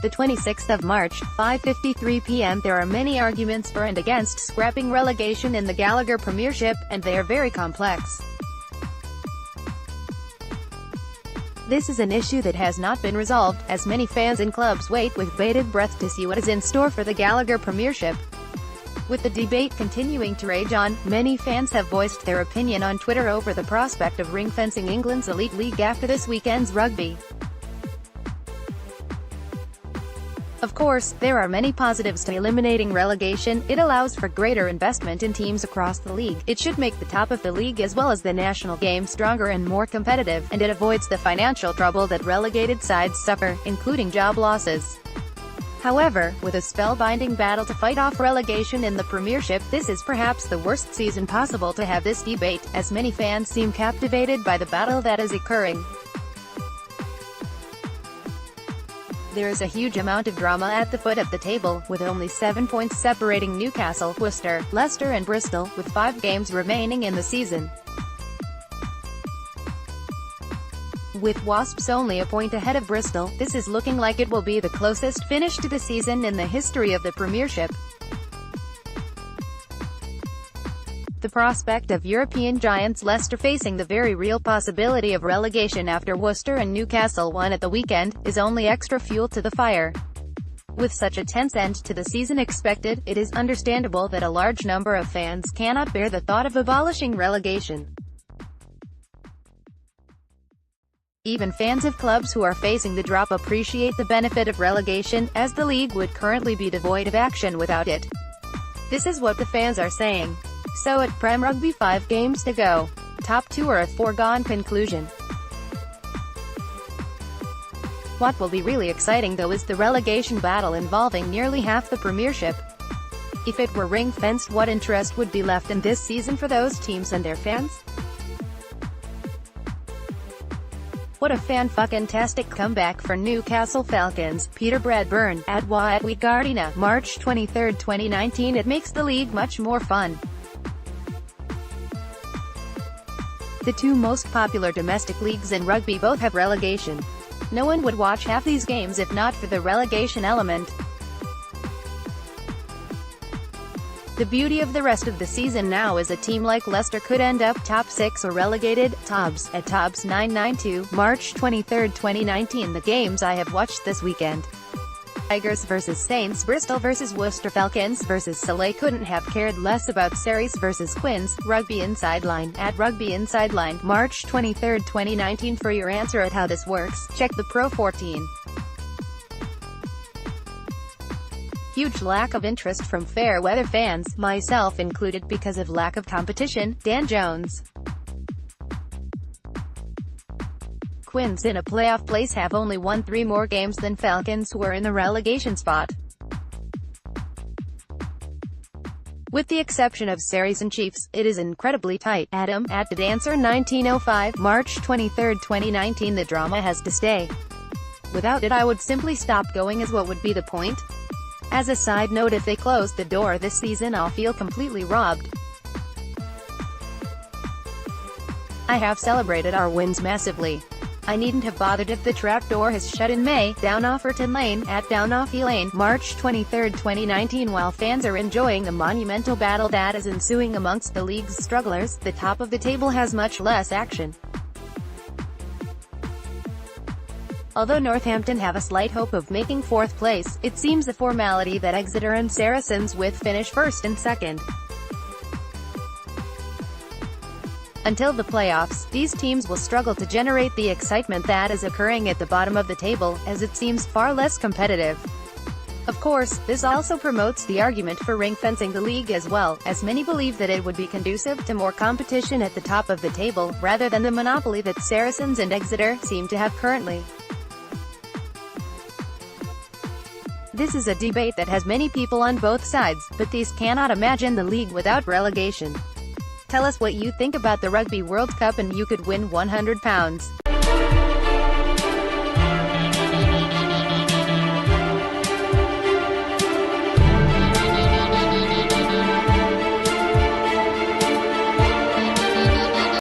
the 26th of March, 5:53 p.m. There are many arguments for and against scrapping relegation in the Gallagher Premiership, and they are very complex. This is an issue that has not been resolved, as many fans and clubs wait with bated breath to see what is in store for the Gallagher Premiership. With the debate continuing to rage on, many fans have voiced their opinion on Twitter over the prospect of ring-fencing England's elite league after this weekend's rugby. Of course, there are many positives to eliminating relegation. It allows for greater investment in teams across the league, it should make the top of the league as well as the national game stronger and more competitive, and it avoids the financial trouble that relegated sides suffer, including job losses. However, with a spellbinding battle to fight off relegation in the Premiership, this is perhaps the worst season possible to have this debate, as many fans seem captivated by the battle that is occurring. There is a huge amount of drama at the foot of the table, with only 7 points separating Newcastle, Worcester, Leicester and Bristol, with 5 games remaining in the season. With Wasps only a point ahead of Bristol, this is looking like it will be the closest finish to the season in the history of the Premiership. The prospect of European giants Leicester facing the very real possibility of relegation after Worcester and Newcastle won at the weekend, is only extra fuel to the fire. With such a tense end to the season expected, it is understandable that a large number of fans cannot bear the thought of abolishing relegation. Even fans of clubs who are facing the drop appreciate the benefit of relegation, as the league would currently be devoid of action without it. This is what the fans are saying. So at Prem Rugby 5 games to go. Top 2 are a foregone conclusion. What will be really exciting though is the relegation battle involving nearly half the Premiership. If it were ring-fenced, what interest would be left in this season for those teams and their fans? What a fan-fucking-tastic comeback for Newcastle Falcons. Peter Bradburn, at Wheat Gardena, March 23, 2019. It makes the league much more fun. The two most popular domestic leagues in rugby both have relegation. No one would watch half these games if not for the relegation element. The beauty of the rest of the season now is a team like Leicester could end up top 6 or relegated. Tobbs, at Tobbs992, March 23, 2019. The games I have watched this weekend: Tigers vs Saints, Bristol vs Worcester, Falcons vs Saleh. Couldn't have cared less about Sarries vs Quins. Rugby Inside Line, at Rugby Inside Line, March 23, 2019. For your answer at how this works, check the Pro 14. Huge lack of interest from fair weather fans, myself included, because of lack of competition. Dan Jones. Quins in a playoff place have only won 3 more games than Falcons, who are in the relegation spot. With the exception of Sarries and Chiefs, it is incredibly tight. Adam, at DidAnswer1905, March 23, 2019. The drama has to stay. Without it I would simply stop going, as what would be the point? As a side note, if they close the door this season I'll feel completely robbed. I have celebrated our wins massively. I needn't have bothered if the trapdoor has shut in May. Down Offerton Lane, at Downoffy Lane, March 23, 2019. While fans are enjoying the monumental battle that is ensuing amongst the league's strugglers, the top of the table has much less action. Although Northampton have a slight hope of making 4th place, it seems a formality that Exeter and Saracens with finish 1st and 2nd. Until the playoffs, these teams will struggle to generate the excitement that is occurring at the bottom of the table, as it seems far less competitive. Of course, this also promotes the argument for ring-fencing the league as well, as many believe that it would be conducive to more competition at the top of the table, rather than the monopoly that Saracens and Exeter seem to have currently. This is a debate that has many people on both sides, but these cannot imagine the league without relegation. Tell us what you think about the Rugby World Cup and you could win £100.